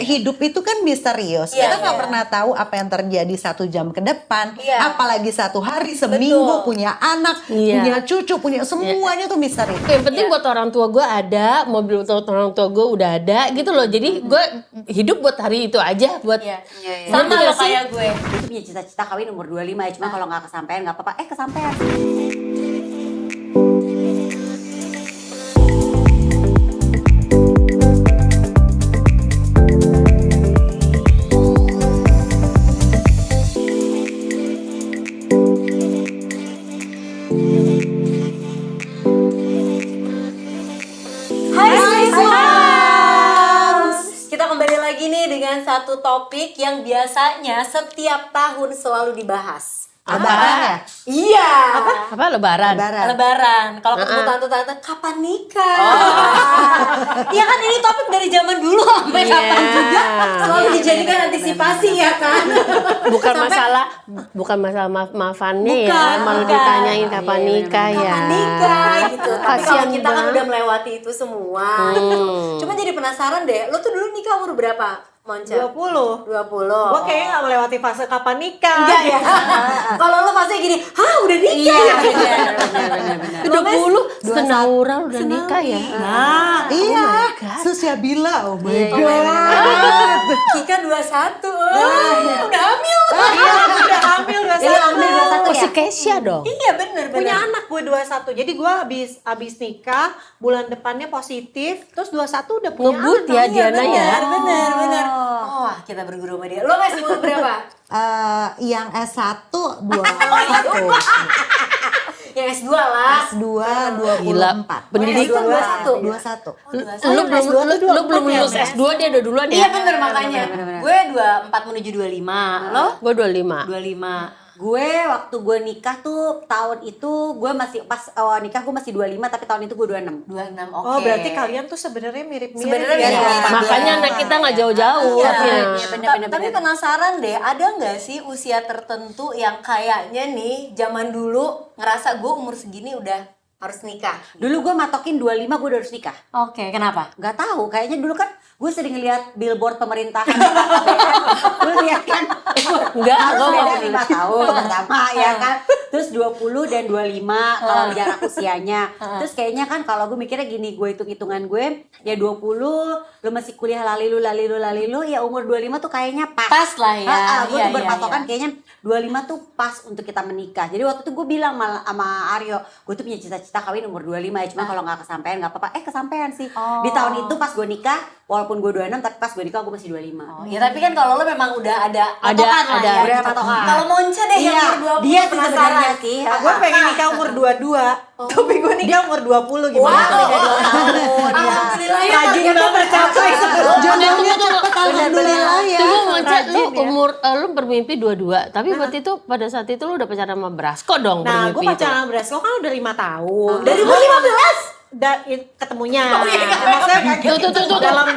hidup itu kan misterius. Kita nggak pernah tahu apa yang terjadi 1 jam ke depan, apalagi 1 hari, seminggu, punya anak, punya cucu, punya semuanya tuh misteri. Yang penting buat orang tua gue ada, mobil buat orang tua gue udah ada gitu loh. Jadi gue hidup buat hari itu aja, buat sama lo kayak gue. Gue tuh punya cita-cita kawin umur 25 ya, cuma kalau nggak kesampaian nggak apa-apa. Kesampaian. Dengan satu topik yang biasanya setiap tahun selalu dibahas. Lebaran ya? Iya. Apa lebaran? Lebaran. Kalau ketemu tante-tante, kapan nikah? Iya kan ini topik dari zaman dulu sampai kapan juga selalu dijadikan antisipasi ya kan. Bukan masalah maaf-maafannya ya, malah ditanyain kapan nikah ya. Kapan nikah gitu. Tapi kalau kita kan udah melewati itu semua gitu. Cuma jadi penasaran deh, lo tuh dulu nikah umur berapa? Monca? 20. Gue kayaknya gak melewati fase kapan nikah. Enggak ya? Kalau lo fase gini, udah nikah? Iya, benar. 20, senaura udah nikah ya? Nah, iya. Susya-bila, oh my God. Kika 21, udah hamil. Iya, udah hamil 21. Iya, hamil 21 ya? Masih Kesya dong? Iya, bener. Punya anak gue 21. Jadi gue abis nikah, bulan depannya positif, terus 21 udah punya Ngebut anak. ya Diana ya? Bener. Oh, kita berguru sama dia. Lo masih umur berapa? Yang S1 21. Yang S2 lah. S2 Gila, 24. pendidikan 21. Lu belum lulus S2, dia udah duluan ya? Iya bener makanya. Gue 24 menuju 25. Lo? Gue 25. 25. Gue waktu gue nikah tuh tahun itu gue masih pas awal nikah gue masih 25 tapi tahun itu gue 26. 26, oke. Oh, berarti kalian tuh sebenarnya mirip-mirip. Sebenarnya ya? mirip. Makanya anak kita nggak jauh-jauh. Iya, bener. Tapi penasaran deh, ada nggak sih usia tertentu yang kayaknya nih zaman dulu ngerasa gue umur segini udah harus nikah? Dulu gue matokin 25 gue udah harus nikah. Oke, kenapa? Gak tahu, kayaknya dulu kan gue sering lihat billboard pemerintahan. Gue lihat kan, Enggak, harus beda 5 tahun pertama ya kan. Terus 20 dan 25 kalau jarak usianya. Terus kayaknya kan kalau gue mikirnya gini, gue hitung-hitungan gue ya 20 lu masih kuliah lalilu ya umur 25 tuh kayaknya pas. Pas lah ya. Gue tuh berpatokan kayaknya 25 tuh pas untuk kita menikah. Jadi waktu itu gue bilang sama Aryo, gue tuh punya cita-cita kawin umur 25 ya, cuma kalau nggak kesampaian nggak apa-apa. Kesampaian sih. Di tahun itu pas gue nikah, walaupun gue 26 tapi pas gue nikah gue masih 25. Ya tapi kan kalau lo memang udah ada patokan lah ya. Udah patokan. Kalau Monca deh yang umur 20 dia penasaran sih. Gue pengen nikah umur 22. Tapi gue nikah umur 20 gimana? Alhamdulillah ya. Rajin banget tercapai. Jodohnya cepet, alhamdulillah ya. Tunggu Monca, lu bermimpi 22. Tapi waktu itu pada saat itu lu udah pacaran sama Brasko dong. Nah, gue bermimpi itu. pacaran sama Brasko kan udah 5 tahun. Dari umur 15? Ketemunya. Maksudnya Tuh. dalam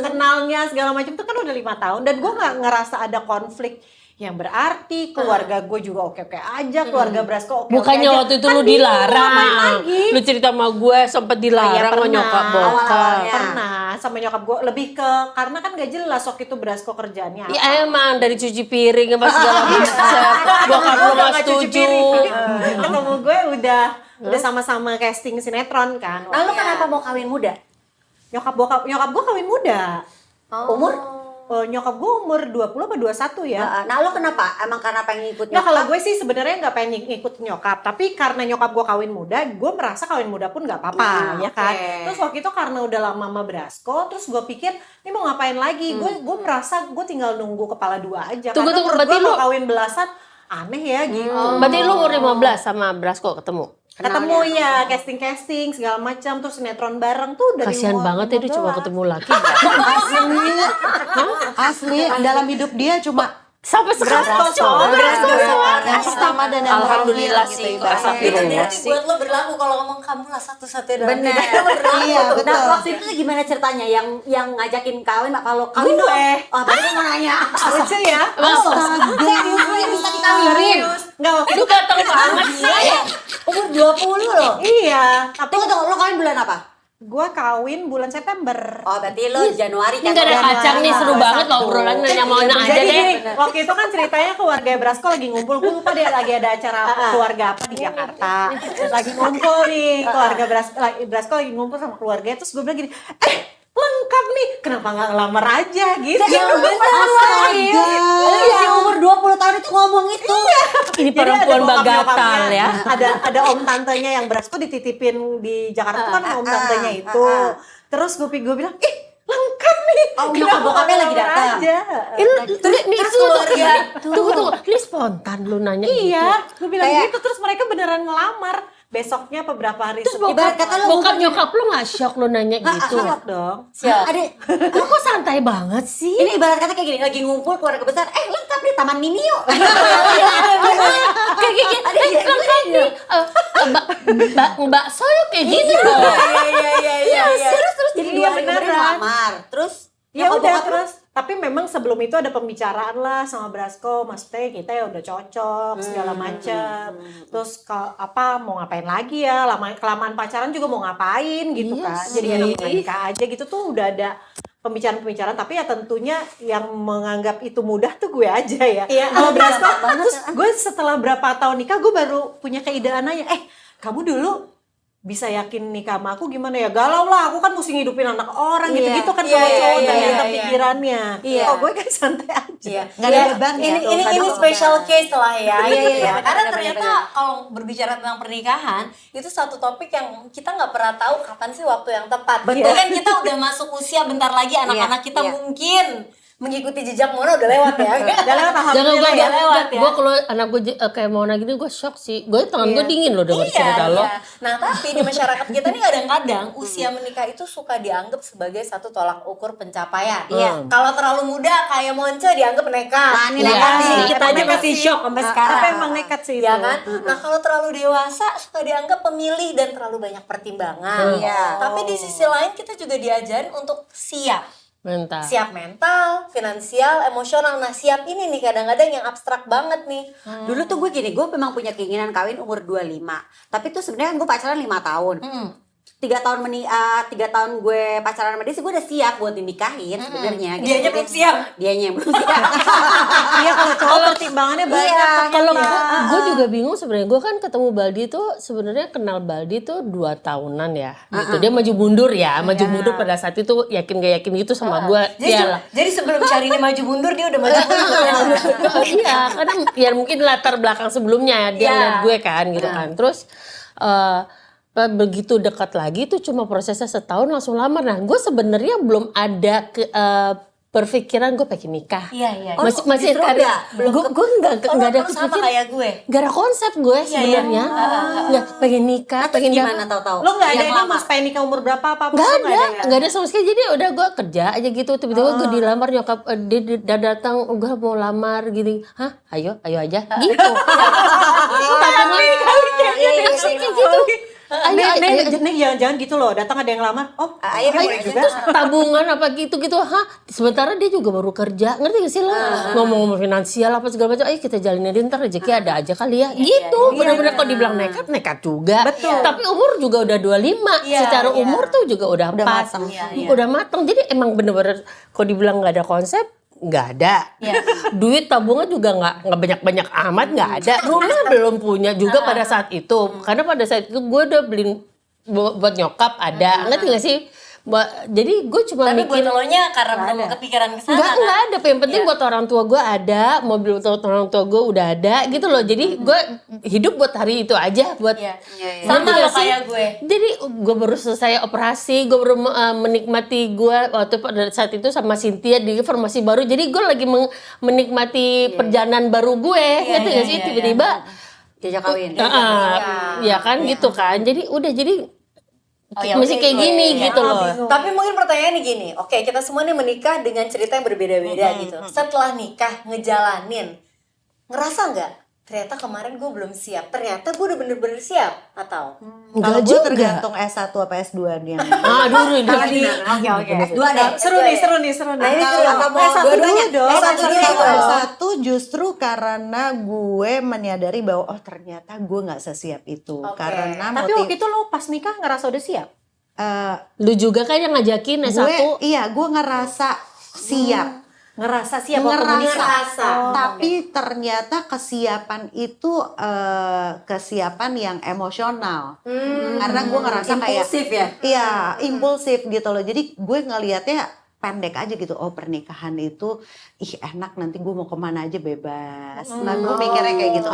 kenalnya segala macam tuh kan udah 5 tahun. Dan gue gak ngerasa ada konflik yang berarti. Keluarga gue juga oke-oke aja, keluarga Brasko oke-oke Bukannya aja. waktu itu Kan lu bingung, ngapain dilarang. lagi? Lu cerita sama gue sempet dilarang sama nyokap bokap. Pernah sama nyokap gue, lebih ke karena kan gak jelas waktu itu Brasko kerjaannya apa. Ya emang dari cuci piring apa segala macam. Bokap lu gak setuju. Ketemu gue udah sama-sama casting sinetron kan. Nah lu kenapa mau kawin muda? Nyokap gue kawin muda. Umur? Nyokap gue umur 20 apa 21 ya. Nah lo kenapa? Emang karena pengen ikut Nah nyokap? kalau gue sih sebenarnya nggak pengen ikut nyokap, tapi karena nyokap gue kawin muda, gue merasa kawin muda pun nggak apa-apa, ya kan. Terus waktu itu karena udah lama sama Brasko, terus gue pikir ini mau ngapain lagi? Gue merasa gue tinggal nunggu kepala 2 aja. Tunggu, Karena menurut berarti gue lu- mau kawin belasan aneh ya gitu. Berarti lu umur 15 sama Brasko ketemu? Ketemu ya, casting segala macam, terus sinetron bareng tuh dari Kasian umur banget ya dia cuma 15. ketemu laki. Asli, dalam hidup dia cuma Sampai sekarang Brasko yang pertama dan yang Alhamdulillah terakhir sih, gitu, astagfirullah. Berarti buat lo berlaku kalau ngomong kamu lah satu-satunya dalam Bener. hidup. Iya, betul. Nah waktu itu gimana ceritanya yang ngajakin kawin? Kalau kawin dong. Baru mau nanya. Lucu ya? Serius lo yang minta dikawinin? Nggak, Lu ganteng banget sih. Umur 20 loh. iya. Tunggu, lo kawin bulan apa? Gue kawin bulan September. Oh berarti lo Januari Ini kan? gak ada Januari. kacang nih, seru banget loh obrolan nanya mau aja Jadi deh. gini, waktu itu kan ceritanya keluarga Brasko lagi ngumpul. Gue lupa dia lagi ada acara keluarga apa di Jakarta. Lagi ngumpul nih, keluarga Brasko lagi ngumpul sama keluarganya. Terus gue bilang gini, lengkap nih, kenapa nggak ngelamar aja gitu? Ya benar. Si umur 20 tahun itu ngomong itu. Ini Jadi ada perempuan bokap-nyokapnya, bagatal ya. Ada om tantenya yang Brasko dititipin di Jakarta tuh kan sama om tantenya itu. Terus gue bilang, ih lengkap nih. Oh, Kenapa nyokap bokapnya nggak lagi ngelamar datang? aja? Terus keluarga Tunggu, ini spontan lu nanya Iya, gitu. gue bilang Kayak- gitu. Terus mereka beneran ngelamar. Besoknya beberapa hari Terus Ibarat kata lu bokap nyokap lu gak shock lu nanya gitu? Shock dong. Siap. Lu kok santai banget sih? Ini ibarat kata kayak gini, lagi ngumpul keluarga besar, lengkap nih Taman Mini yuk. Kayak gini, lengkap nih. Bakso yuk kayak gitu loh. Iya. Terus jadi Iya, 2 hari kemudian beneran. lamar. Terus Ya nyokap udah bokap lu- terus. Tapi memang sebelum itu ada pembicaraan lah sama Brasko, maksudnya kita ya udah cocok segala macam. Terus mau ngapain lagi ya? Kelamaan pacaran juga mau ngapain gitu Iya kan? sih. Jadi ada nikah aja gitu tuh udah ada pembicaraan-pembicaraan. Tapi ya tentunya yang menganggap itu mudah tuh gue aja ya. Iya, Kalau Brasko, gampang banget. terus gue setelah berapa tahun nikah gue baru punya keidean aja. Kamu dulu bisa yakin nikah sama aku gimana ya? Galau lah, aku kan mesti ngidupin anak orang gitu-gitu kan cowok-cowok ternyata pikirannya. Iya. Oh gue kan santai aja. Iya. Nggak ada beban ya? Ini special case lah ya. Iya, karena benar, ternyata benar. kalau berbicara tentang pernikahan itu satu topik yang kita nggak pernah tahu kapan sih waktu yang tepat. Betul. Kan kita udah masuk usia bentar lagi anak-anak kita iya. mungkin mengikuti jejak Mona udah lewat ya. Udah lewat Jangan alhamdulillah gue ya. lewat ya. Gue kalau anak gue kayak mau gini gue shock sih. Gue tangan gue dingin loh denger cerita lo. Nah tapi di masyarakat kita nih kadang-kadang usia menikah itu suka dianggap sebagai satu tolak ukur pencapaian. Iya. Kalau terlalu muda kayak Monce dianggap nekat. Nah, ini Iya. nekat nih. Iya. Kita aja masih shock sampai sekarang. Tapi emang nekat sih itu. Ya kan? Nah kalau terlalu dewasa suka dianggap pemilih dan terlalu banyak pertimbangan. Iya. Tapi di sisi lain kita juga diajarin untuk siap. Mental. Siap mental, finansial, emosional. Nah siap ini nih kadang-kadang yang abstrak banget nih. Dulu tuh gue gini, gue memang punya keinginan kawin umur 25. Tapi tuh sebenarnya kan gue pacaran 5 tahun. 3 tahun gue pacaran sama dia sih gue udah siap buat dinikahin sebenarnya. Gitu. Dianya belum siap. Dianya yang belum siap. Iya kalau cowok pertimbangannya banyak. Kalau gue juga bingung sebenarnya. Gue kan ketemu Baldi tuh sebenarnya kenal Baldi tuh 2 tahunan ya. Gitu. Dia maju mundur ya, maju mundur pada saat itu yakin gak yakin gitu sama gue. Jadi sebelum Syahrini maju mundur dia udah maju mundur. Iya, karena ya mungkin latar belakang sebelumnya dia Iya. ngeliat gue kan gitu kan. Terus begitu dekat lagi itu cuma prosesnya setahun langsung lamar. Nah, gue sebenarnya belum ada berpikiran gue pengen nikah. Iya. Masih justru ada. enggak? Gue nggak ada Lu sama kepikiran. kayak gue. Gak ada konsep gue sebenarnya. Nggak pengen nikah, Terus pengen gimana tahu-tahu? Lo nggak ada Yang ini lama. mau pengen nikah umur berapa apa? Gak ada sama sekali. Jadi udah gue kerja aja gitu. Tiba-tiba gue dilamar nyokap dia datang, gue mau lamar gini. Hah? Ayo aja. Gitu. Kayak gitu. Nih jangan gitu loh. Datang ada yang lamar. Oh, Ayo boleh boleh juga. Terus tabungan apa gitu-gitu. Hah? Sementara dia juga baru kerja. Ngerti gak sih lo? Ngomong-ngomong finansial apa segala macam. Ayo kita jalanin aja, ntar rezeki ada aja kali ya. Gitu. Bener-bener kalau dibilang nekat juga. Betul. Tapi umur juga udah 25. Secara umur tuh juga udah pas. mateng. Udah mateng. Jadi emang bener-bener kalau dibilang gak ada konsep, nggak ada. Duit tabungan juga nggak banyak-banyak amat, nggak ada. Rumah belum punya juga pada saat itu. Karena pada saat itu gue udah beliin buat nyokap ada. Ngerti nggak sih? Jadi gue cuma Tapi buat mikir elonya karena belum kepikiran ke sana. nggak ada. Yang penting buat orang tua gue ada, mobil buat orang tua gue udah ada gitu loh. Jadi gue hidup buat hari itu aja, buat Sama ngerti lo nggak sih? kayak gue. Jadi gue baru selesai operasi, gue baru menikmati gue waktu pada saat itu sama Cynthia di formasi baru. Jadi gue lagi menikmati perjalanan baru gue, ngerti nggak sih? Tiba-tiba, Jajak kawin. ya kan gitu kan. Jadi udah jadi ya masih udah kayak itu gini ya. gitu loh. Tapi mungkin pertanyaannya gini, oke kita semua nih menikah dengan cerita yang berbeda-beda gitu. Setelah nikah ngejalanin, ngerasa nggak? Ternyata kemarin gue belum siap. Ternyata gue udah bener-bener siap atau? Kalau gue tergantung S1 apa S2-nya. Aduh, Oke. Dua deh. Seru nih. Nah, ini seru. Kalau Apa S1 dua-duanya? dulu dong. S1 dulu Kalau dong. S1 justru karena gue menyadari bahwa ternyata gue nggak sesiap itu. Oke. Karena Tapi waktu itu lo pas nikah ngerasa udah siap? Lu juga kan yang ngajakin S1. gue ngerasa siap. Ngerasa siap waktu menikah. Tapi ternyata kesiapan itu kesiapan yang emosional. Karena gue ngerasa Impulsif ya? Iya, impulsif gitu loh. Jadi gue ngelihatnya pendek aja gitu. Oh, pernikahan itu enak, nanti gue mau kemana aja bebas. Nah, gue mikirnya kayak gitu.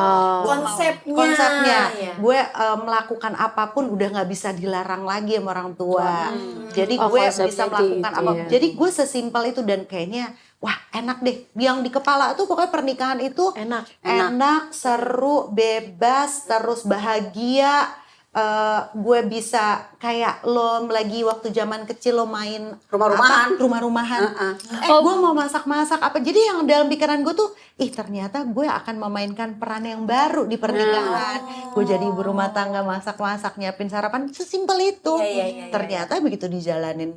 Konsepnya. Iya. Gue melakukan apapun udah nggak bisa dilarang lagi sama orang tua. Jadi gue konsepnya bisa melakukan gitu apapun. ya. Jadi gue sesimpel itu dan kayaknya wah enak deh. Yang di kepala tuh pokoknya pernikahan itu enak, seru, bebas, terus bahagia. Gue bisa kayak lo lagi waktu zaman kecil lo main rumah-rumahan. Gue mau masak-masak apa. Jadi yang dalam pikiran gue tuh, ternyata gue akan memainkan peran yang baru di pernikahan. Gue jadi ibu rumah tangga, masak-masak, nyiapin sarapan, sesimpel itu. Ternyata begitu dijalanin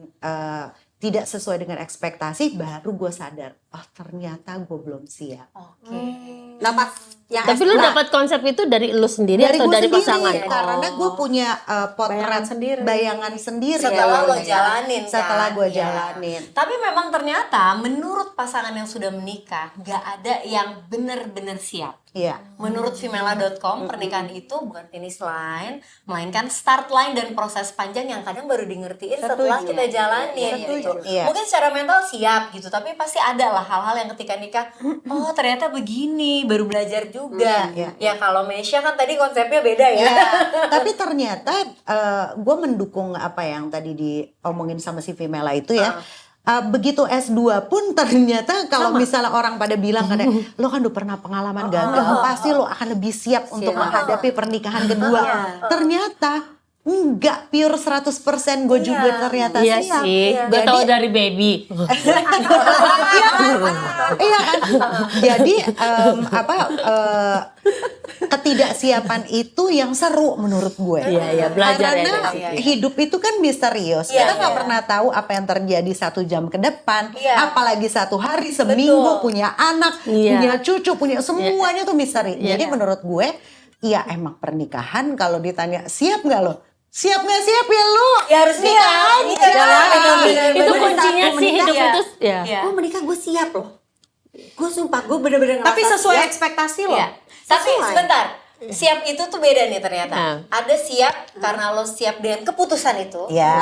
tidak sesuai dengan ekspektasi, baru gue sadar, oh ternyata gue belum siap. Nah pas yang Tapi lu dapat konsep itu dari lu sendiri atau gue dari sendiri, pasangan? karena gue punya potret bayangan sendiri. Setelah lo jalanin Setelah kan? gue Iya. jalanin. Tapi memang ternyata menurut pasangan yang sudah menikah gak ada yang benar-benar siap. Iya. Menurut Femela.com pernikahan itu bukan finish line, melainkan start line dan proses panjang yang kadang baru di ngertiin setelah kita jalanin gitu. Iya. Mungkin secara mental siap gitu, tapi pasti ada lah hal-hal yang ketika nikah, oh ternyata begini, baru belajar juga. Ya kalau Mesya kan tadi konsepnya beda ya. Iya, tapi ternyata gue mendukung apa yang tadi diomongin sama si Femela itu ya. Begitu S2 pun ternyata kalau misalnya orang pada bilang kan lo kan udah pernah pengalaman gagal, pasti lo akan lebih siap untuk menghadapi pernikahan kedua. Ternyata enggak pure 100% gue juga ternyata Iya siap. sih, gue Jadi tau dari baby. iya kan? Jadi ketidaksiapan itu yang seru menurut gue. Iya, belajar ya Karena dari situ. hidup itu kan misterius. Kita nggak pernah tahu apa yang terjadi 1 jam ke depan, apalagi 1 hari, seminggu, punya anak, punya cucu, punya semuanya tuh misteri. Jadi menurut gue, ya emang pernikahan kalau ditanya siap nggak lo? Siap nggak siap ya lo? Ya harus nikah. Itu kuncinya sih hidup itu. gue menikah gue siap loh. Gue sumpah gue bener-bener Tapi ngerasa sesuai siap. ekspektasi lo. Iya. Tapi sebentar, siap itu tuh beda nih ternyata. Ada siap karena lo siap dengan keputusan itu, Ya.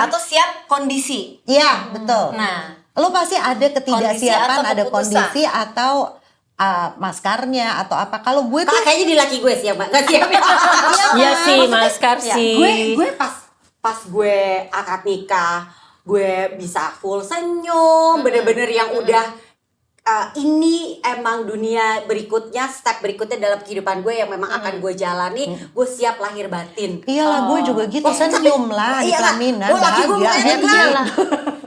atau siap kondisi. Iya betul. Nah, Lo pasti ada ketidaksiapan, Kondisi atau ada keputusan. kondisi atau maskarnya atau apa. Kalau gue tuh Kayaknya di laki gue siap nggak siap ya? Iya sih, maskar Ya, sih. gue pas gue akad nikah, gue bisa full senyum, bener-bener yang udah ini emang dunia berikutnya, step berikutnya dalam kehidupan gue yang memang akan gue jalani, gue siap lahir batin. iyalah gue juga gitu, senyum lah di Iyalah, pelaminan, gue laki gue bahagia, mukanya happy. lah.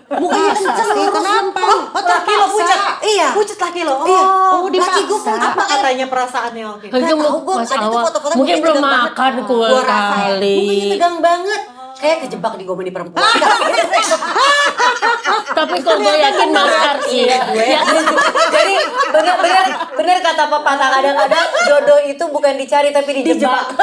Mukanya Masa kenceng sih? lurus Kenapa? lempeng. Oh, Laki lo pucat. Iya. Pucat laki lo. Iya. Oh, Laki gue dipaksa. Apa katanya perasaannya waktu itu? Mungkin Nggak tahu, gue pas ada tuh awal, foto-foto mungkin mukanya belum tegang banget. makan kue Gue rasa ya, kali. mukanya tegang banget. Kayak kejebak di gue perempuan. Tapi kok gue yakin maskar sih. Ya. jadi bener kata pepatah, kadang-kadang jodoh itu bukan dicari tapi dijebak.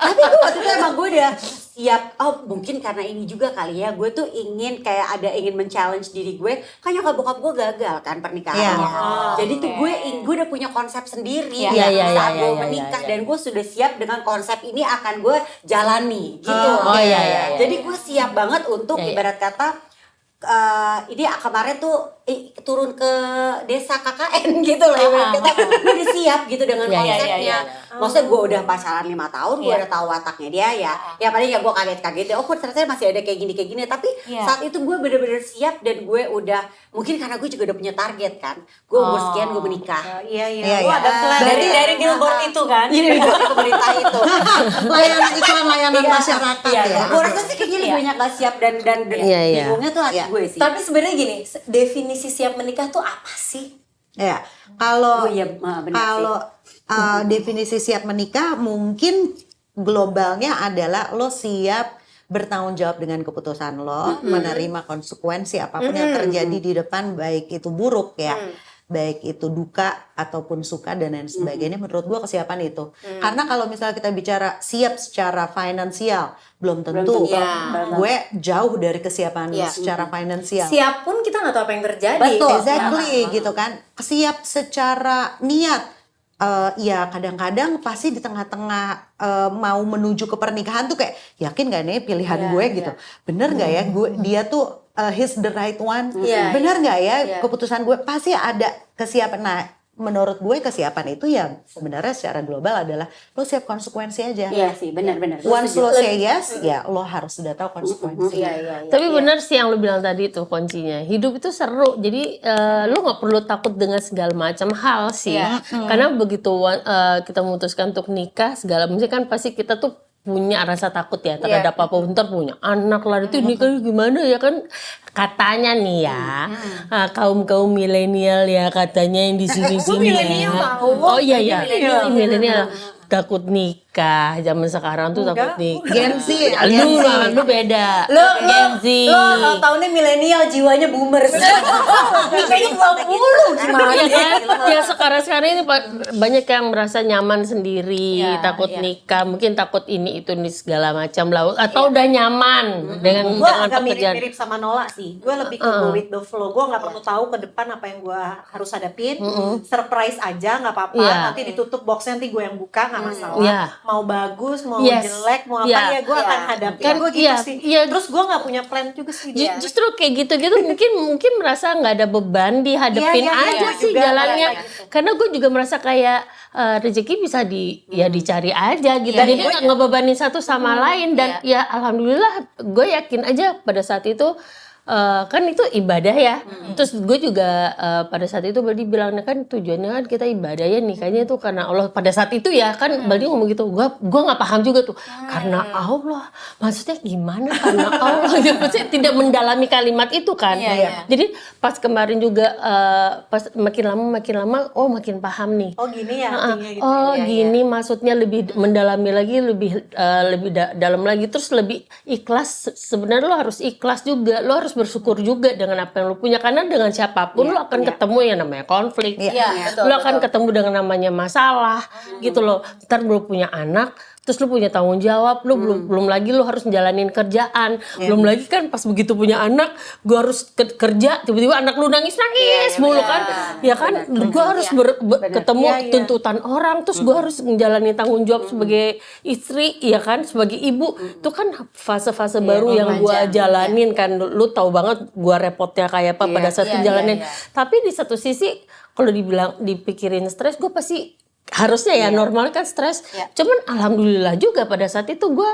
Tapi gue waktu itu emang gue udah siap. Oh mungkin karena ini juga kali ya, gue tuh ingin ingin men-challenge diri gue. Kan nyokap bokap gue gagal kan pernikahannya. Jadi tuh gue udah punya konsep sendiri saat gue menikah. Dan gue sudah siap dengan konsep ini akan gue jalani gitu. Jadi gue siap banget untuk ibarat kata ini kemarin tuh turun ke desa KKN gitu loh, ibarat kata gue udah siap gitu dengan konsepnya. Maksudnya gue udah pacaran 5 tahun, gue udah tahu wataknya dia ya paling ya gue kaget-kaget ya, oh ternyata masih ada kayak gini saat itu gue bener-bener siap dan gue udah, mungkin karena gue juga udah punya target kan, gue umur sekian gue menikah. Iya. Lo ada plan. Dari billboard itu kan. Ini dari pemerintah itu. layanan masyarakat ya. Gue rasa sih kayaknya lebih banyak gak siap dan bingungnya tuh hati gue sih. Tapi sebenarnya gini, definisi siap menikah tuh apa sih? Ya, kalau Oh iya, benar kalau definisi siap menikah mungkin globalnya adalah lo siap bertanggung jawab dengan keputusan lo, menerima konsekuensi apapun yang terjadi di depan, baik itu buruk ya. baik itu duka ataupun suka dan lain sebagainya. Menurut gue kesiapan itu. Karena kalau misalnya kita bicara siap secara finansial, belum tentu. Gue jauh dari kesiapan secara finansial. Siap pun kita nggak tahu apa yang terjadi. Betul, exactly gitu kan. Siap secara niat. Ya kadang-kadang pasti di tengah-tengah mau menuju ke pernikahan tuh kayak yakin gak nih pilihan gue gitu. Bener gak ya dia tuh he's the right one. Bener gak ya keputusan gue, pasti ada kesiapan. Nah menurut gue kesiapan itu ya sebenarnya secara global adalah lo siap konsekuensi aja. Iya sih, benar-benar. Once lo say yes, ya lo harus sudah tahu konsekuensi. Tapi benar sih yang lu bilang tadi itu kuncinya. Hidup itu seru. Jadi lu nggak perlu takut dengan segala macam hal sih. Karena begitu kita memutuskan untuk nikah segala macam kan pasti kita tuh punya rasa takut ya terhadap apapun. Ntar punya anak lah itu nikah gimana ya kan, katanya nih ya kaum milenial ya katanya yang di sini ya. Oh iya milenial takut nikah zaman sekarang tuh takut nikah. Gen Z ya? Lu beda. Gen Z. Lo tahunnya milenial, jiwanya boomers. Nikahnya 20 gimana Ya sih? kan? Ya sekarang ini banyak yang merasa nyaman sendiri, takut nikah, mungkin takut ini itu nih segala macam lah, atau udah nyaman dengan Gue agak pekerjaan. mirip-mirip sama Nola sih. Gue lebih ke go with the flow. Gue nggak perlu tahu ke depan apa yang gue harus hadapin. Surprise aja nggak apa-apa. Nanti ditutup boxnya nanti gue yang buka nggak masalah. Mau bagus, mau jelek, mau apa ya gue akan hadapi. Kan Gue gitu sih. Terus gue nggak punya plan juga sih. Justru kayak gitu-gitu mungkin merasa nggak ada beban dihadapin aja sih juga jalannya. gitu. Karena gue juga merasa kayak rezeki bisa dicari aja gitu. Jadi nggak ngebebanin satu sama lain dan ya alhamdulillah gue yakin aja pada saat itu kan itu ibadah ya. Terus gue juga pada saat itu Baldi bilang kan tujuannya kan kita ibadah ya, nikahnya itu karena Allah. Pada saat itu ya kan Baldi ngomong gitu, gue nggak paham juga tuh karena Allah. Maksudnya gimana karena Allah? Ya, maksudnya tidak mendalami kalimat itu kan. Jadi pas kemarin juga pas makin lama oh makin paham nih. Oh gini ya artinya gitu. Gini maksudnya lebih mendalami lagi, lebih dalam lagi, terus lebih ikhlas. Sebenarnya lo harus ikhlas juga, lo harus bersyukur juga dengan apa yang lo punya, karena dengan siapapun lo akan ketemu yang namanya konflik, lo akan ketemu dengan namanya masalah gitu loh. Ntar lo punya anak, terus lu punya tanggung jawab, lu belum lagi lu harus menjalanin kerjaan, belum lagi kan pas begitu punya anak, gua harus kerja, tiba-tiba anak lu nangis mulu kan, ya kan, gua harus ketemu tuntutan orang, terus gua harus menjalani tanggung jawab sebagai istri, ya kan, sebagai ibu, itu kan fase-fase baru yang gua jalanin kan, lu tahu banget gua repotnya kayak apa pada saat jalanin, tapi di satu sisi kalau dipikirin stres, gua pasti harusnya ya normal kan stres. Cuman alhamdulillah juga pada saat itu gue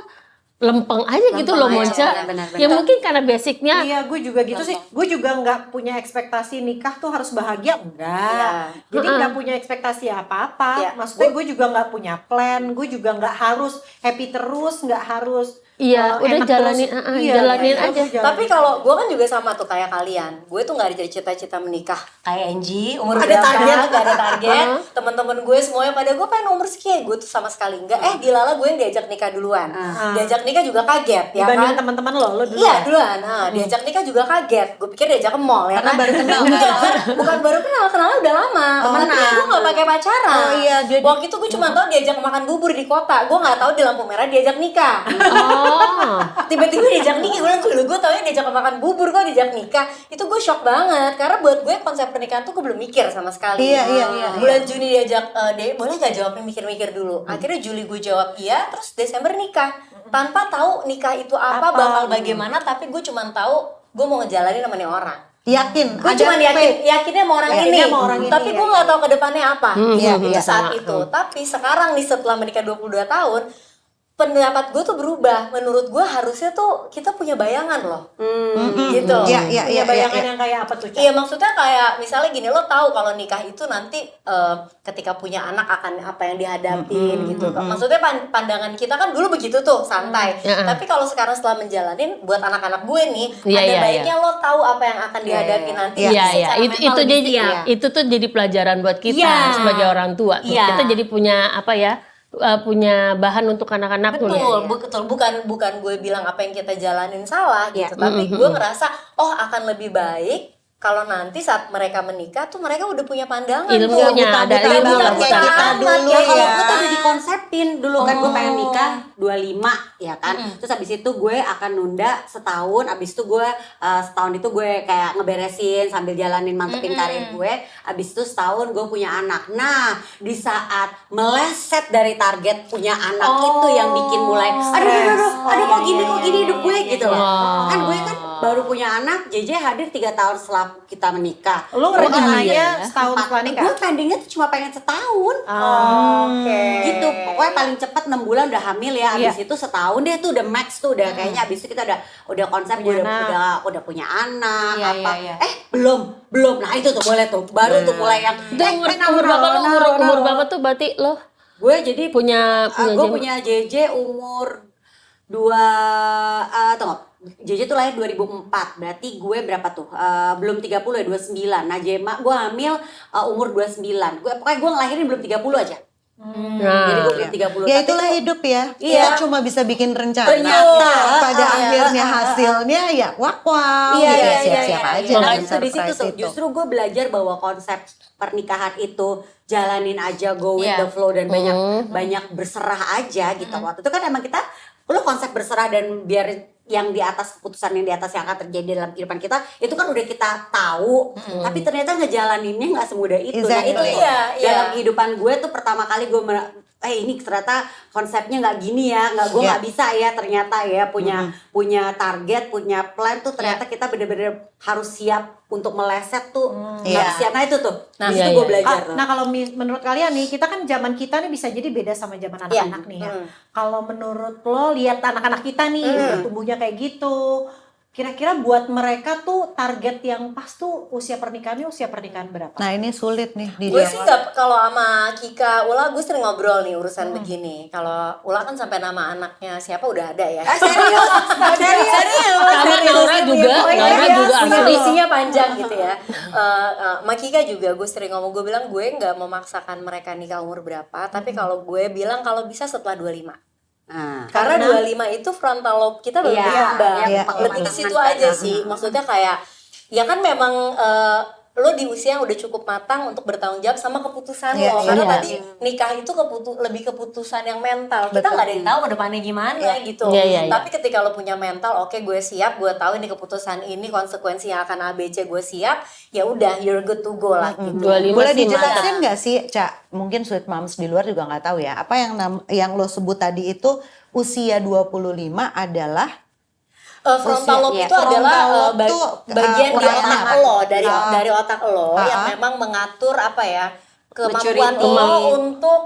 lempeng aja gitu loh Monca. Ya mungkin karena basicnya. Iya, gue juga gitu sih. Gue juga nggak punya ekspektasi nikah tuh harus bahagia, enggak. Jadi nggak punya ekspektasi apa-apa. Maksudnya gue juga nggak punya plan. Gue juga nggak harus happy terus, nggak harus. Iya, udah jalanin aja. Tapi kalau gue kan juga sama tuh kayak kalian. Gue tuh nggak ada cita-cita menikah kayak Angie, umur Ada berapa, target. nggak ada target. Teman-teman gue semuanya pada gue pengen umur sekian, gue tuh sama sekali enggak. Dilala gue yang diajak nikah duluan. Diajak nikah juga kaget ya Dibanding kan. teman-teman lo dulu. Iya duluan. Diajak nikah juga kaget. Gue pikir diajak ke mall ya kan. baru kenal. Bukan baru kenalnya udah lama. Tapi gue nggak pakai pacaran. Oh iya, jadi- Waktu itu gue cuma tahu diajak makan bubur di kota. Gue nggak tahu di lampu merah diajak nikah. Tiba-tiba diajak nikah, gue tau ya diajak makan bubur, kok diajak nikah. Itu gue shock banget, karena buat gue konsep pernikahan tuh gue belum mikir sama sekali. Iya. Bulan Juni diajak, boleh gak jawabnya mikir-mikir dulu. Akhirnya Juli gue jawab iya, terus Desember nikah. Tanpa tahu nikah itu apa, bakal bagaimana, tapi gue cuma tahu gue mau ngejalanin sama nih orang. Yakin. Gue cuma yakinnya sama orang ini, tapi gue nggak tahu ke depannya apa. Saat itu. Tapi sekarang nih setelah menikah 22 tahun, pendapat gue tuh berubah. Menurut gue harusnya tuh kita punya bayangan loh, gitu. Punya bayangan yang kayak apa tuh? Iya, maksudnya kayak misalnya gini, lo tahu kalau nikah itu nanti ketika punya anak akan apa yang dihadapin gitu. Maksudnya pandangan kita kan dulu begitu tuh, santai. Tapi kalau sekarang setelah menjalanin, buat anak-anak gue nih, ada baiknya lo tahu apa yang akan dihadapi nanti. Iya. Itu tuh jadi pelajaran buat kita sebagai orang tua. Kita jadi punya punya bahan untuk anak-anak tuh. Betul. Bukan gue bilang apa yang kita jalanin salah gitu, tapi gue ngerasa akan lebih baik kalau nanti saat mereka menikah tuh mereka udah punya pandangan Ilmunya, tuh. ada Buta-buta ilmu lah, banget, kayak kita amat dulu Ya kalau ya. gue tuh udah dikonsepin dulu kan gue pengen nikah 25 ya kan. Terus abis itu gue akan nunda setahun. Abis itu gue setahun itu gue kayak ngeberesin sambil jalanin mantepin karir gue. Abis itu setahun gue punya anak. Nah di saat meleset dari target punya anak itu yang bikin mulai aduh kok gini hidup gue gitu loh. Kan gue kan baru punya anak, JJ hadir 3 tahun setelah kita menikah. Lu Gua rencananya setahun setelah nikah? Gue pendingnya tuh cuma pengen setahun. Oke. Gitu, pokoknya paling cepat 6 bulan udah hamil ya. Abis itu setahun deh tuh udah max tuh udah kayaknya abis itu kita udah konsep Punya udah punya anak Iya, apa. iya. Belum. Nah itu tuh boleh tuh. Baru tuh mulai yang Itu umur berapa lo? Umur berapa tuh berarti lo gue jadi punya gue JJ? punya JJ umur tunggu. JJ tuh lahir 2004, berarti gue berapa tuh? Belum 30 ya, 29. Nah Jema, gue hamil umur 29. Pokoknya gue ngelahirin belum 30 aja. Jadi gue belum 30. Ya Tapi itulah tuh- hidup ya. Iya. Kita cuma bisa bikin rencana. Ternyata. Pada akhirnya hasilnya ya wow. Iya, gitu. iya, Siap-siap iya, aja. iya. Nah, dengan itu di situ surprise tuh. itu. Justru gue belajar bahwa konsep pernikahan itu jalanin aja, go with Iya. the flow dan banyak berserah aja gitu. Waktu itu kan emang kita perlu konsep berserah dan biar yang di atas keputusan yang di atas yang akan terjadi dalam kehidupan kita itu kan udah kita tahu, tapi ternyata ngejalaninnya nggak semudah itu. Nah Exactly. itu tuh Iya, dalam iya. kehidupan gue tuh pertama kali gue ini ternyata konsepnya nggak gini ya, gue nggak bisa ya ternyata ya punya target, punya plan tuh ternyata kita bener-bener harus siap untuk meleset tuh, Iya. siap. Nah itu tuh, nah Iya, itu gue iya. belajar. tuh. Nah kalau menurut kalian nih, kita kan zaman kita nih bisa jadi beda sama zaman anak-anak nih ya. Kalau menurut lo lihat anak-anak kita nih udah tumbuhnya kayak gitu, kira-kira buat mereka tuh target yang pas tuh usia pernikahan berapa? Nah ini sulit nih di Gue sih nggak, kalau sama Kika, Ula, gue sering ngobrol nih urusan begini. Kalau Ula kan sampai nama anaknya siapa udah ada ya. Serius. Sama Naura juga, Naura juga Punya asli. visinya panjang gitu ya. Sama Kika juga gue sering ngomong, gue bilang gue nggak memaksakan mereka nikah umur berapa, tapi kalau gue bilang kalau bisa setelah 25. Nah, Karena 25 itu frontal lobe kita baru Iya, berkembang. iya, Lebih ke situ aja sih. Maksudnya kayak ya kan memang lo di usia yang udah cukup matang untuk bertanggung jawab sama keputusan Iya, lo. Karena iya. tadi nikah itu lebih keputusan yang mental. Kita nggak ada yang tahu ke depannya gimana gitu. Iya, iya, iya. Tapi ketika lo punya mental, oke gue siap, gue tahu ini keputusan ini konsekuensi yang akan ABC, gue siap. Ya udah, you're good to go lah gitu. 25 Boleh sih dijelasin nggak sih, Cak? Mungkin sweet moms di luar juga nggak tahu ya. Apa yang lo sebut tadi itu usia 25 adalah Frontal lobe Iya, itu adalah frontal lobe tuh, bagian di kurang otak enak. lo, dari otak lo yang Ah. memang mengatur apa ya, kemampuan Maturity. lo untuk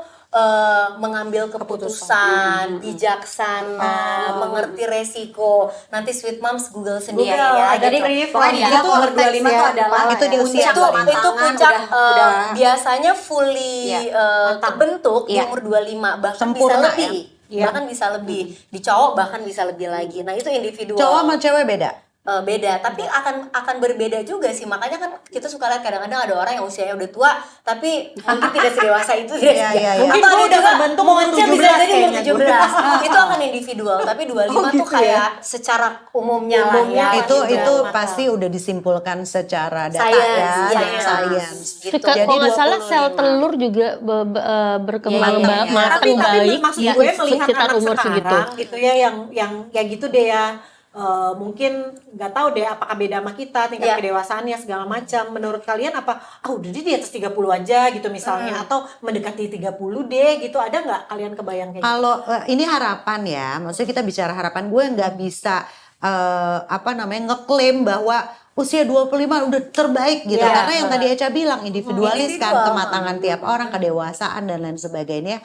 mengambil keputusan bijaksana, mengerti resiko. Nanti sweet moms Google sendiri Iya, ya. ada Jadi pokoknya Itu itu umur 25 ya, tuh adalah itu di usia itu kemantangan, puncak udah biasanya fully terbentuk di Iya. umur 25, bahkan Sempurna, bisa lebih. Bahkan bisa lebih. Di cowok bahkan bisa lebih lagi. Nah, itu individual. cowok sama cewek beda. Beda, tapi akan berbeda juga sih. Makanya kan kita suka lihat kadang-kadang ada orang yang usianya udah tua tapi mungkin tidak sedewasa itu ya. Iya, iya, iya. Mungkin Atau gua ada udah juga terbentuk umur momennya bisa 17 jadi umur kayaknya 17. Itu akan individual, tapi 25 tuh kayak secara umumnya lah ya. Itu gitu. pasti udah disimpulkan secara data Science, ya, iya. science. Gitu. Kalau Jadi nggak salah 25. sel telur juga berkembang Iya, iya, iya. matang tapi baik maksud di gue melihat sekitar anak umur segitu. sekarang gitu ya yang ya gitu deh ya. Mungkin nggak tahu deh apakah beda sama kita tingkat Iya. kedewasaannya segala macam. Menurut kalian apa? Udah di atas 30 aja gitu misalnya atau mendekati 30 deh gitu. Ada nggak kalian kebayang kayak gitu? Kalau ini harapan ya, maksudnya kita bicara harapan, gue nggak bisa ngeklaim bahwa usia 25 udah terbaik gitu. Iya, Karena yang tadi Eca bilang individualis kan, individual. kematangan tiap orang, kedewasaan dan lain sebagainya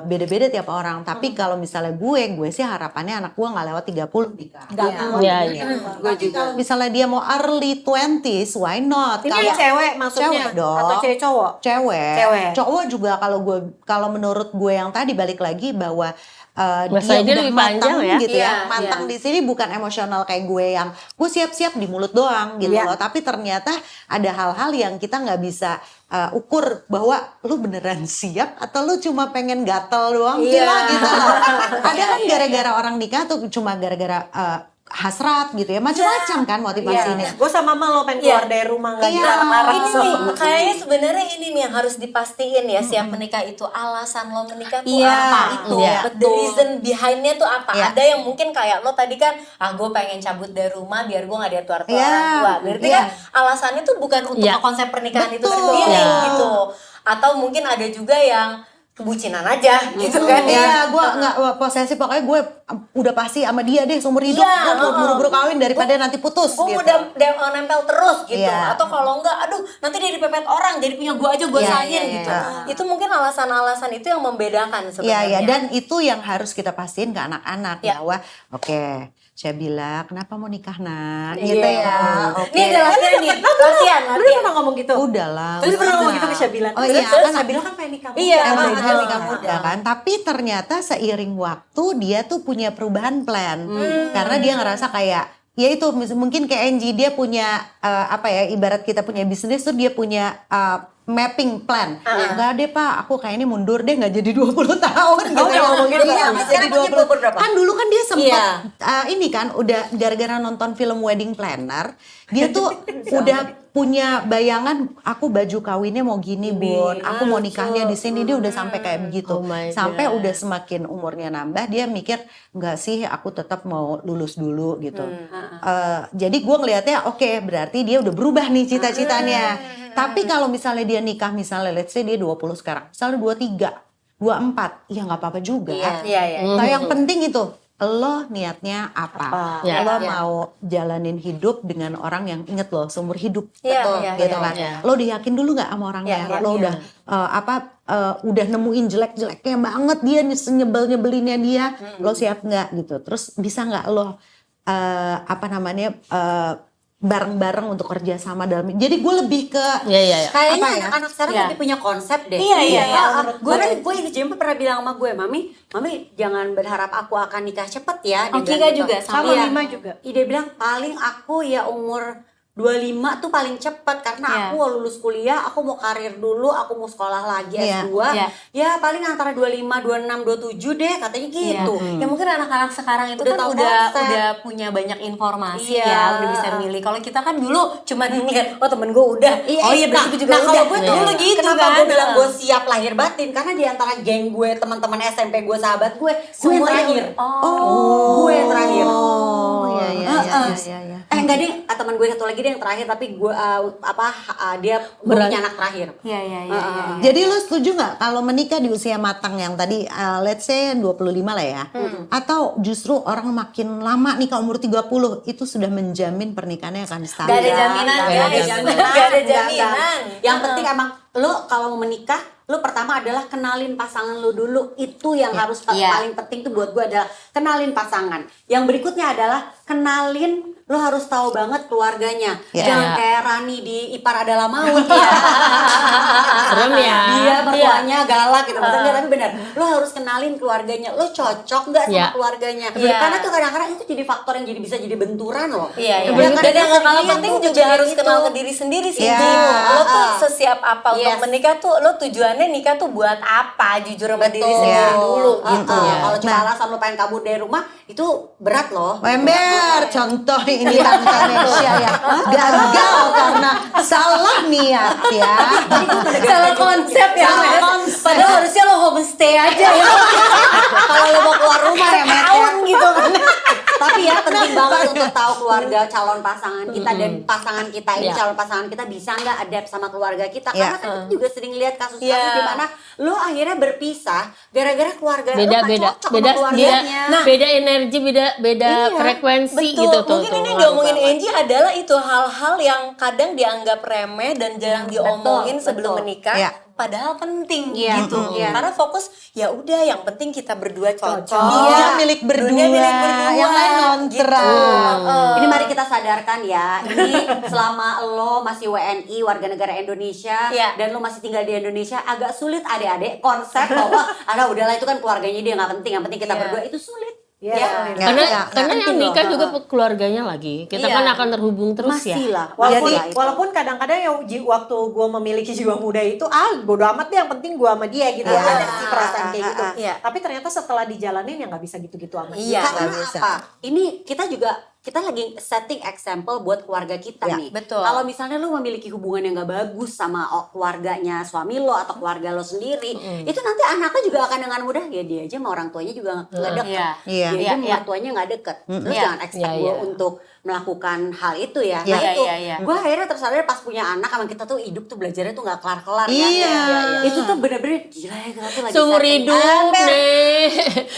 beda-beda tiap orang. Tapi kalau misalnya gue sih harapannya anak gue nggak lewat 30 nikah. Nggak tua. Iya, iya. Tapi kalau misalnya dia mau early 20s, why not? Ini Kalau yang cewek maksudnya Cewek dong. atau cewek cowok? Cewek. Cowok juga kalau menurut gue yang tadi balik lagi bahwa Masa dia udah lebih panjang matang ya. gitu Iya, ya. Matang di sini bukan emosional kayak gue yang gue siap-siap di mulut doang gitu Iya. loh. Tapi ternyata ada hal-hal yang kita nggak bisa ukur bahwa lu beneran siap atau lu cuma pengen gatel doang Iya. gitu loh. Ada kan gara-gara orang nikah tuh cuma gara-gara hasrat gitu ya, macam-macam kan motivasinya. Gue sama mama lo pengen keluar dari rumah nggak Iya. dilarang-larang. Ini nih, kayaknya sebenarnya ini nih yang harus dipastiin ya, siap menikah itu alasan lo menikah tuh Iya, apa? itu, But the reason behind-nya tuh apa? Iya. Ada yang mungkin kayak lo tadi kan, gue pengen cabut dari rumah biar gue nggak diatur Iya. orang tua. Berarti Iya. kan alasannya tuh bukan untuk Iya. konsep pernikahan itu Betul. sendiri Iya. gitu. Atau mungkin ada juga yang kebucinan aja gitu kan ya. Iya, gue nggak posesif, pokoknya gue udah pasti sama dia deh seumur hidup. Iya, Gue buru-buru kawin daripada nanti putus. Gue gitu. udah nempel terus gitu. Iya. Atau kalau enggak, aduh nanti dia dipepet orang, jadi punya gue aja gue Iya, sahin iya, gitu. iya. Itu mungkin alasan-alasan itu yang membedakan Iya, sebenarnya. iya, dan itu yang harus kita pastiin ke anak-anak Ya. bahwa oke, saya bilang kenapa mau nikah nak? Iya. Gitu ya. Oke. Ini ada latihan nih, latihan. Lu udah pernah ngomong gitu? Udah lah. Terus pernah ngomong udah. gitu ke Syabila. Oh Terus iya, kan Syabila kan pengen nikah muda. Iya, emang betul. dia nikah muda kan, tapi ternyata seiring waktu dia tuh punya perubahan plan. Karena dia ngerasa kayak ya itu mungkin kayak Angie, dia punya apa ya, ibarat kita punya bisnis tuh dia punya mapping plan. Enggak deh Pak, aku kayaknya mundur deh, nggak jadi 20 tahun gitu. udah ngomong gitu. Iya, Nah, nggak sekarang jadi mungkin umur berapa? Kan dulu kan dia sempat Iya. ini kan udah gara-gara nonton film Wedding Planner, dia tuh udah punya bayangan aku baju kawinnya mau gini Bun, aku mau nikahnya di sini, dia udah sampai kayak begitu. Oh my Sampai God. udah semakin umurnya nambah, dia mikir enggak sih aku tetap mau lulus dulu gitu. Jadi gue ngelihatnya oke, berarti dia udah berubah nih cita-citanya. Tapi kalau misalnya dia nikah, misalnya let's say dia 20 sekarang, misalnya 23, 24, ya nggak apa-apa juga. Iya, iya. Nah yang penting itu, lo niatnya apa? Ya, Lo ya. mau jalanin hidup dengan orang yang inget lo seumur hidup, Iya, betul, iya, gitu iya, kan? iya. Lo udah yakin dulu nggak sama orangnya? Iya, Lo iya. udah udah nemuin jelek-jeleknya banget dia, nyebel-nyebelinnya dia, lo siap nggak gitu? Terus bisa nggak lo bareng-bareng untuk kerja sama dalam? Jadi gue lebih ke Iya, iya, iya. Kayaknya Apa ya? anak-anak sekarang Iya. lebih punya konsep deh. Iya, iya, iya, Gue kan ini Jempa pernah bilang sama gue, Mami jangan berharap aku akan nikah cepet ya. Dia Oh, bilang Kika gitu. juga Sama Iya. Lima juga. Dia bilang paling aku ya umur 25 tuh paling cepet karena Iya. aku mau lulus kuliah, aku mau karir dulu, aku mau sekolah lagi Iya. S2. Iya. Ya paling antara 25, 26, 27 deh katanya gitu. Ya mungkin anak-anak sekarang itu Udah kan tahu udah konsep. punya banyak informasi Iya. ya, udah bisa milih. Kalau kita kan dulu cuman ngeliat, oh temen gue udah, oh iya berarti gue juga nah, udah. kalau gue tuh Dulu gitu kenapa kan. gue bilang gue siap lahir batin karena di antara geng gue, teman-teman SMP gue, sahabat gue yang terakhir. Gue yang terakhir. Oh, iya, iya, iya, iya, iya. Enggak deh, teman gue satu lagi deh yang terakhir tapi gue dia punya anak terakhir. Iya, iya, iya. iya. Jadi lo setuju nggak kalau menikah di usia matang yang tadi let's say 25 lah ya, atau justru orang makin lama nikah umur 30 itu sudah menjamin pernikahannya akan stabil? Gak ada jaminan, Nggak guys. ada jaminan. Gak ada Nggak. jaminan. Yang penting emang lo kalau mau menikah, lo pertama adalah kenalin pasangan lo dulu. Itu yang harus Iya. paling penting tuh buat gue adalah kenalin pasangan. Yang berikutnya adalah kenalin, lo harus tahu banget keluarganya. Iya. Jangan Iya. kayak Rani di Ipar Adalah Maut ya. Serem ya. Dia mertuanya galak gitu. Maksudnya enggak, tapi benar. Lo harus kenalin keluarganya. Lo cocok nggak sama Iya. keluarganya? Iya. Karena tuh kadang-kadang itu jadi faktor yang jadi bisa jadi benturan loh. Iya, iya. Ya, Dan yang gak kalah iya, penting tuh, juga kejadian harus itu. kenal ke diri sendiri sih. Iya. Ji. Lo tuh sesiap apa untuk Yes. menikah tuh, lo tujuannya nikah tuh buat apa? Jujur sama diri Betul. sendiri dulu Iya. gitu. Iya. Kalau cuma alasan lo pengen kabur dari rumah itu berat loh. Ember, contoh ini tante Nesya ya, gagal karena salah niat ya. Salah konsep ya. Salah Mas. konsep. Padahal harusnya lo homestay aja ya. Kalau lo mau keluar rumah ya Met, ya. Setahun gitu kan. Tapi ya penting banget untuk tahu keluarga calon pasangan kita dan pasangan kita ini Iya. calon pasangan kita bisa nggak adapt sama keluarga kita Iya. karena kan kita juga sering lihat kasus-kasus Iya. di mana lo akhirnya berpisah gara-gara keluarga lo Beda nggak beda cocok beda sama keluarganya. beda, beda energi, beda Iya, frekuensi Betul. gitu tuh. Mungkin ini tuh. diomongin Angie adalah itu hal-hal yang kadang dianggap remeh dan jarang diomongin sebelum betul. menikah. Iya. Padahal penting Iya, gitu. iya. Karena fokus ya udah yang penting kita berdua cocok. Dunia milik berdua, Dunia milik berdua. yang lain ngontrak. Ini mari kita sadarkan ya, ini selama lo masih WNI warga negara Indonesia Iya. dan lo masih tinggal di Indonesia agak sulit adik-adik konsep bahwa udahlah itu kan keluarganya dia nggak penting, yang penting kita Iya. berdua itu sulit. Iya. Ya. Karena Ya, karena yang penting nikah loh. juga keluarganya lagi. Kita Iya. kan akan terhubung terus Masih ya. lah. Walaupun, masih lah itu. walaupun kadang-kadang ya waktu gue memiliki jiwa muda itu bodo amat deh, yang penting gue sama dia gitu. Iya. Ada sih perasaan kayak gitu. Iya. Tapi ternyata setelah dijalanin ya nggak bisa gitu-gitu amat. Iya. Karena nggak bisa. apa? Ini kita juga kita lagi setting example buat keluarga kita Ya, nih. betul. Kalau misalnya lu memiliki hubungan yang gak bagus sama keluarganya suami lo atau keluarga lo sendiri, itu nanti anaknya juga akan dengan mudah ya dia aja sama orang tuanya juga nggak deket. Iya. Iya. Dia aja sama mertuanya nggak deket. Terus Iya. jangan expect Iya, gue iya. untuk melakukan hal itu ya. Iya. Nah itu, Iya, iya. gue akhirnya tersadar pas punya anak, emang kita tuh hidup tuh belajarnya tuh nggak kelar-kelar ya. Iya. Itu tuh bener-bener gila ya, kita tuh lagi Seumur setting hidup nih.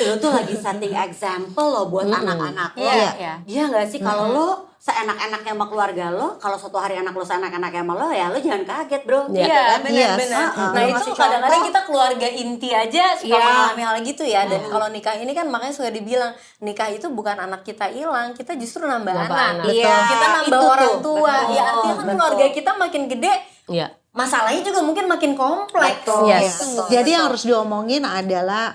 lo tuh lagi setting example lo buat anak-anak lo. Iya, iya. Iya nggak sih kalau lo seenak-enaknya sama keluarga lo, kalau suatu hari anak lo seenak-enaknya sama lo ya lo jangan kaget bro. Iya. Iya, Yes. benar-benar. Heeh. Nah, Lo itu ngasih kadang-kadang contoh. kita keluarga inti aja suka Iya. mengalami hal gitu ya. Dan kalau nikah ini kan makanya suka dibilang nikah itu bukan anak kita hilang, kita justru nambah Nambah anak. anak. Iya, Kita nambah itu orang tuh. tua. Betul. Ya artinya kan Betul. keluarga kita makin gede, Iya. masalahnya juga mungkin makin kompleks. Betul. Yes. Betul, Jadi betul. yang harus diomongin adalah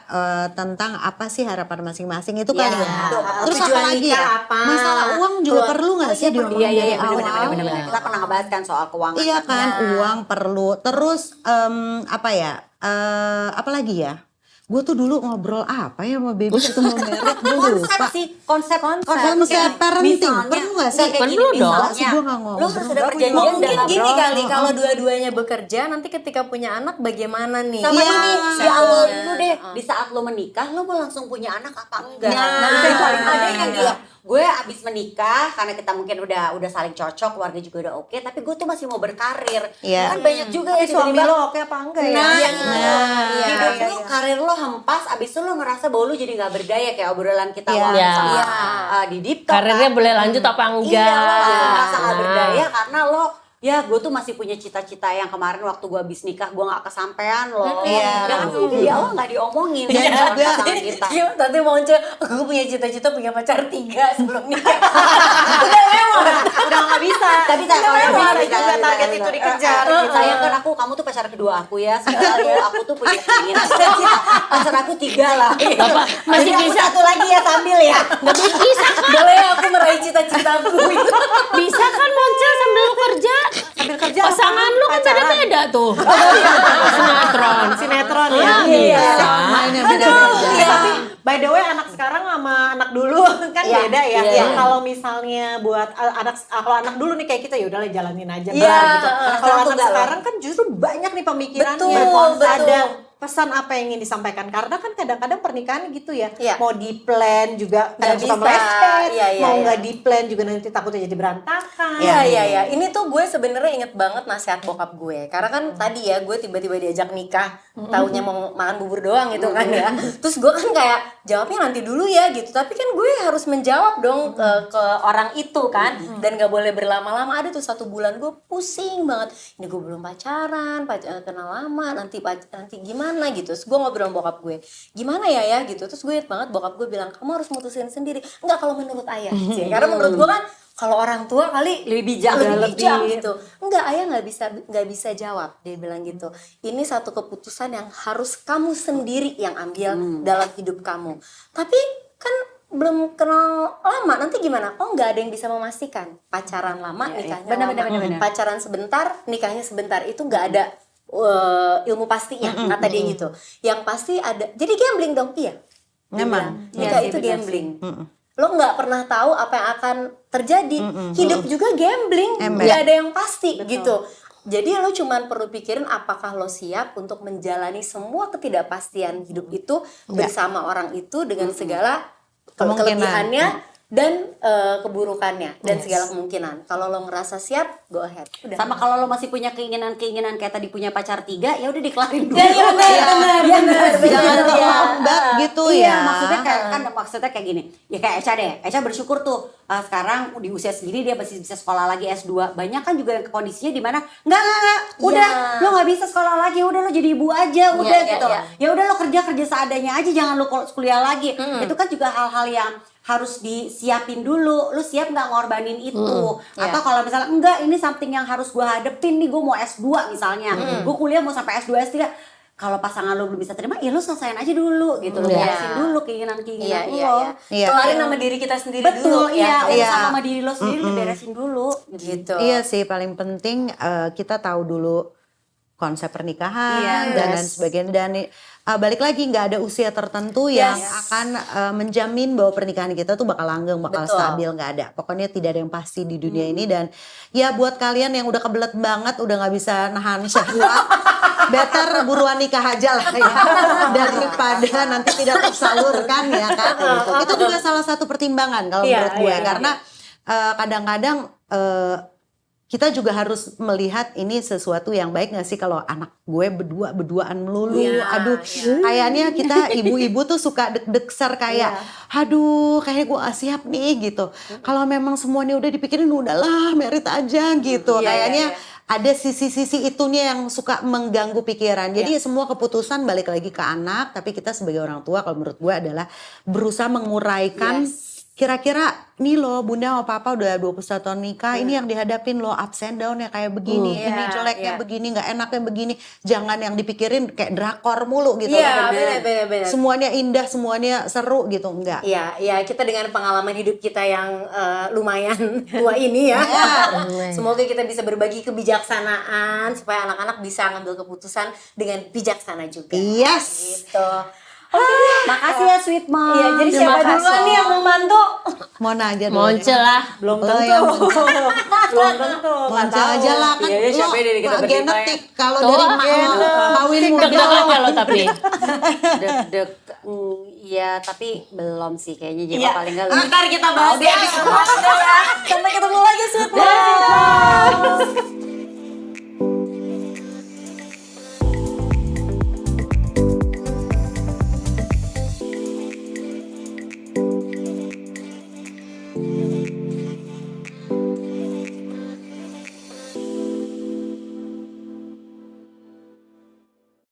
tentang apa sih harapan masing-masing itu kali Iya. ya. Betul. Terus Tujuan apa lagi nikah ya? apa? Masalah uang juga perlu nggak sih diomongin Iya, iya, dari iya, awal? benar-benar. Kita pernah ngebahas kan soal keuangan. Iya kan, uang perlu. Terus apa ya? Apa lagi ya? Gue tuh dulu ngobrol apa ya sama baby itu mau merek, gue Konsep lupa. sih, konsep Konsep parenting, perlu nggak sih? Perlu dong. Sih gue nggak ngobrol. Lo harus ada perjanjian Mungkin dalam gini bro. kali, kalau dua-duanya bekerja nanti ketika punya anak bagaimana nih? Sama Iya. ini di awal dulu deh, di saat lo menikah lo mau langsung punya anak apa enggak? Nah, itu yang paling ada yang iya. dia gue abis menikah karena kita mungkin udah saling cocok, keluarga juga udah oke, tapi gue tuh masih mau berkarir. Iya. Kan banyak juga Tapi ya suami tiba-tiba, lo oke apa enggak ya? Nah, Iya, iya, hidup iya, lu, iya. karir lo hempas, abis itu lo ngerasa bahwa lo jadi nggak berdaya kayak obrolan kita Iya. waktu Iya. sama Didip. Karirnya boleh lanjut apa enggak? Iya, lo langsung merasa gak Nah. berdaya karena lo ya gue tuh masih punya cita-cita yang kemarin waktu gue habis nikah gue gak kesampean loh. Iya. Ya kan mungkin di awal gak diomongin Dan sama juga- pasangan kita. Iya, tadi mau gue punya cita-cita punya pacar 3 sebelum nikah. Udah lewat. Udah gak bisa. Tapi Udah lewat, bisa, juga target itu dikejar, gitu. Saya kan kamu tuh pacar kedua aku ya. Sebenarnya aku tuh punya keinginan. Pacar aku 3 lah. Masih Jadi aku bisa. satu lagi ya sambil ya. Bisa kan? Boleh ya aku meraih cita-citaku itu. Bisa kan Moncel sambil lu kerja? Sambil kerja Pasangan lu kan pacaran. beda-beda tuh. Sinetron. Sinetron ya. Ah, bisa. Mainnya beda-beda. Iya, tapi by the way anak sekarang sama anak dulu kan Iya, beda ya. iya. Kalau misalnya buat kalau anak dulu nih kayak kita ya udahlah jalanin aja Iya, bar gitu. Kalau sekarang anak tuh enggak loh. sekarang kan justru banyak nih pemikiran Betul, berkonsep, betul. ada pesan apa yang ingin disampaikan karena kan kadang-kadang pernikahan gitu ya. Iya. Mau di plan juga kadang Nggak suka bisa. meleset, Iya, iya, mau iya. nggak di plan juga nanti takutnya jadi berantakan. Iya iya iya. Ini tuh gue sebenarnya inget banget nasihat bokap gue. Karena kan tadi ya gue tiba-tiba diajak nikah, taunya mau makan bubur doang gitu kan ya. Terus gue kan kayak jawabnya nanti dulu ya gitu. Tapi kan gue harus menjawab dong ke orang itu kan. Dan gak boleh berlama-lama. Ada tuh 1 bulan gue pusing banget. Ini gue belum pacaran, kenal lama, nanti gimana gitu. Terus gue ngobrol sama bokap gue, gimana ya gitu. Terus gue inget banget bokap gue bilang kamu harus mutusin sendiri. Enggak kalau menurut ayah sih. Karena menurut gue kan kalau orang tua kali Lebih bijak, lebih bijak lebih- gitu. Enggak, ayah nggak bisa jawab. Dia bilang gitu. Ini satu keputusan yang harus kamu sendiri yang ambil dalam hidup kamu. Tapi kan belum kenal lama, nanti gimana? Oh, nggak ada yang bisa memastikan. Pacaran lama, nikahnya Benar, lama. benar, benar, benar. Pacaran sebentar, nikahnya sebentar. Itu nggak ada ilmu pastinya, kata dia gitu. Yang pasti ada. Jadi gambling dong, iya. Dia Memang. bilang, nikah Iya sih, itu benar gambling. Lo nggak pernah tahu apa yang akan terjadi. Hidup juga gambling, Ember. nggak ada yang pasti gitu. Jadi lo cuman perlu pikirin apakah lo siap untuk menjalani semua ketidakpastian hidup itu bersama orang itu dengan segala Kemungkinan. kelebihannya dan keburukannya dan segala kemungkinan. Kalau lo ngerasa siap, go ahead. Udah. Sama kalau lo masih punya keinginan-keinginan kayak tadi punya pacar 3, ya udah dikelarin dulu. Iya, benar. Jangan terlambat gitu Iya, ya. maksudnya kayak gini. Ya kayak Eca deh. Eca bersyukur tuh sekarang di usia segini dia masih bisa sekolah lagi S2. Banyak kan juga yang kondisinya di mana enggak. Udah, lo nggak bisa sekolah lagi, udah lo jadi ibu aja, udah iya, gitu. iya. Ya udah lo kerja seadanya aja, jangan lo kuliah lagi. Itu kan juga hal-hal yang harus disiapin dulu. Lu siap nggak ngorbanin itu? Atau kalau misalnya enggak, ini something yang harus gue hadepin nih, gue mau S2 misalnya. Gue kuliah mau sampai S2 S3. Kalau pasangan lo belum bisa terima, ya lo selesain aja dulu gitu. Lo beresin dulu keinginan-keinginan lo. Iya. Kelarin sama diri kita sendiri Betul, dulu iya. ya. Urusan sama diri lo sendiri lo beresin dulu. Gitu. Iya sih, paling penting kita tahu dulu konsep pernikahan dan lain sebagainya. Dan balik lagi nggak ada usia tertentu yang akan menjamin bahwa pernikahan kita tuh bakal langgeng, bakal Betul. stabil, nggak ada. Pokoknya tidak ada yang pasti di dunia ini. Dan ya buat kalian yang udah kebelet banget, udah nggak bisa nahan syahwat, better buruan nikah aja lah ya, daripada nanti tidak tersalurkan ya kan. Itu juga salah satu pertimbangan kalau menurut gue, karena kadang-kadang kita juga harus melihat ini sesuatu yang baik gak sih kalau anak gue berduaan melulu. Aduh, kayaknya kita ibu-ibu tuh suka deg-degser kayak, aduh kayaknya gue gak siap nih gitu. Kalau memang semuanya udah dipikirin, udahlah merit aja gitu. Kayaknya ada sisi-sisi itunya yang suka mengganggu pikiran. Jadi semua keputusan balik lagi ke anak, tapi kita sebagai orang tua kalau menurut gue adalah berusaha menguraikan kira-kira nih loh bunda sama papa udah 21 tahun nikah, ini yang dihadapin loh ups and down ya kayak begini, ini jeleknya begini, nggak enaknya begini, jangan yang dipikirin kayak drakor mulu gitu. Benar. Semuanya indah, semuanya seru gitu, enggak. Iya, kita dengan pengalaman hidup kita yang lumayan tua ini ya. Semoga kita bisa berbagi kebijaksanaan supaya anak-anak bisa ngambil keputusan dengan bijaksana juga. Yes. Gitu. Makasih ya Sweet Mom. Iya, jadi siapa duluan nih yang membantu? Mona aja dulu. Monce lah. Belum Oh, tentu. yang Belum tentu. Monca aja lah kan Iya, siapa lo dari kita genetik kalau Tuh, dari mak lo kawin muda. Deg-degan gak lo tapi? Deg-deg, iya tapi belum sih kayaknya juga paling nggak. Ntar kita bahas di episode selanjutnya ya. Sampai ketemu lagi, Sweet Mom.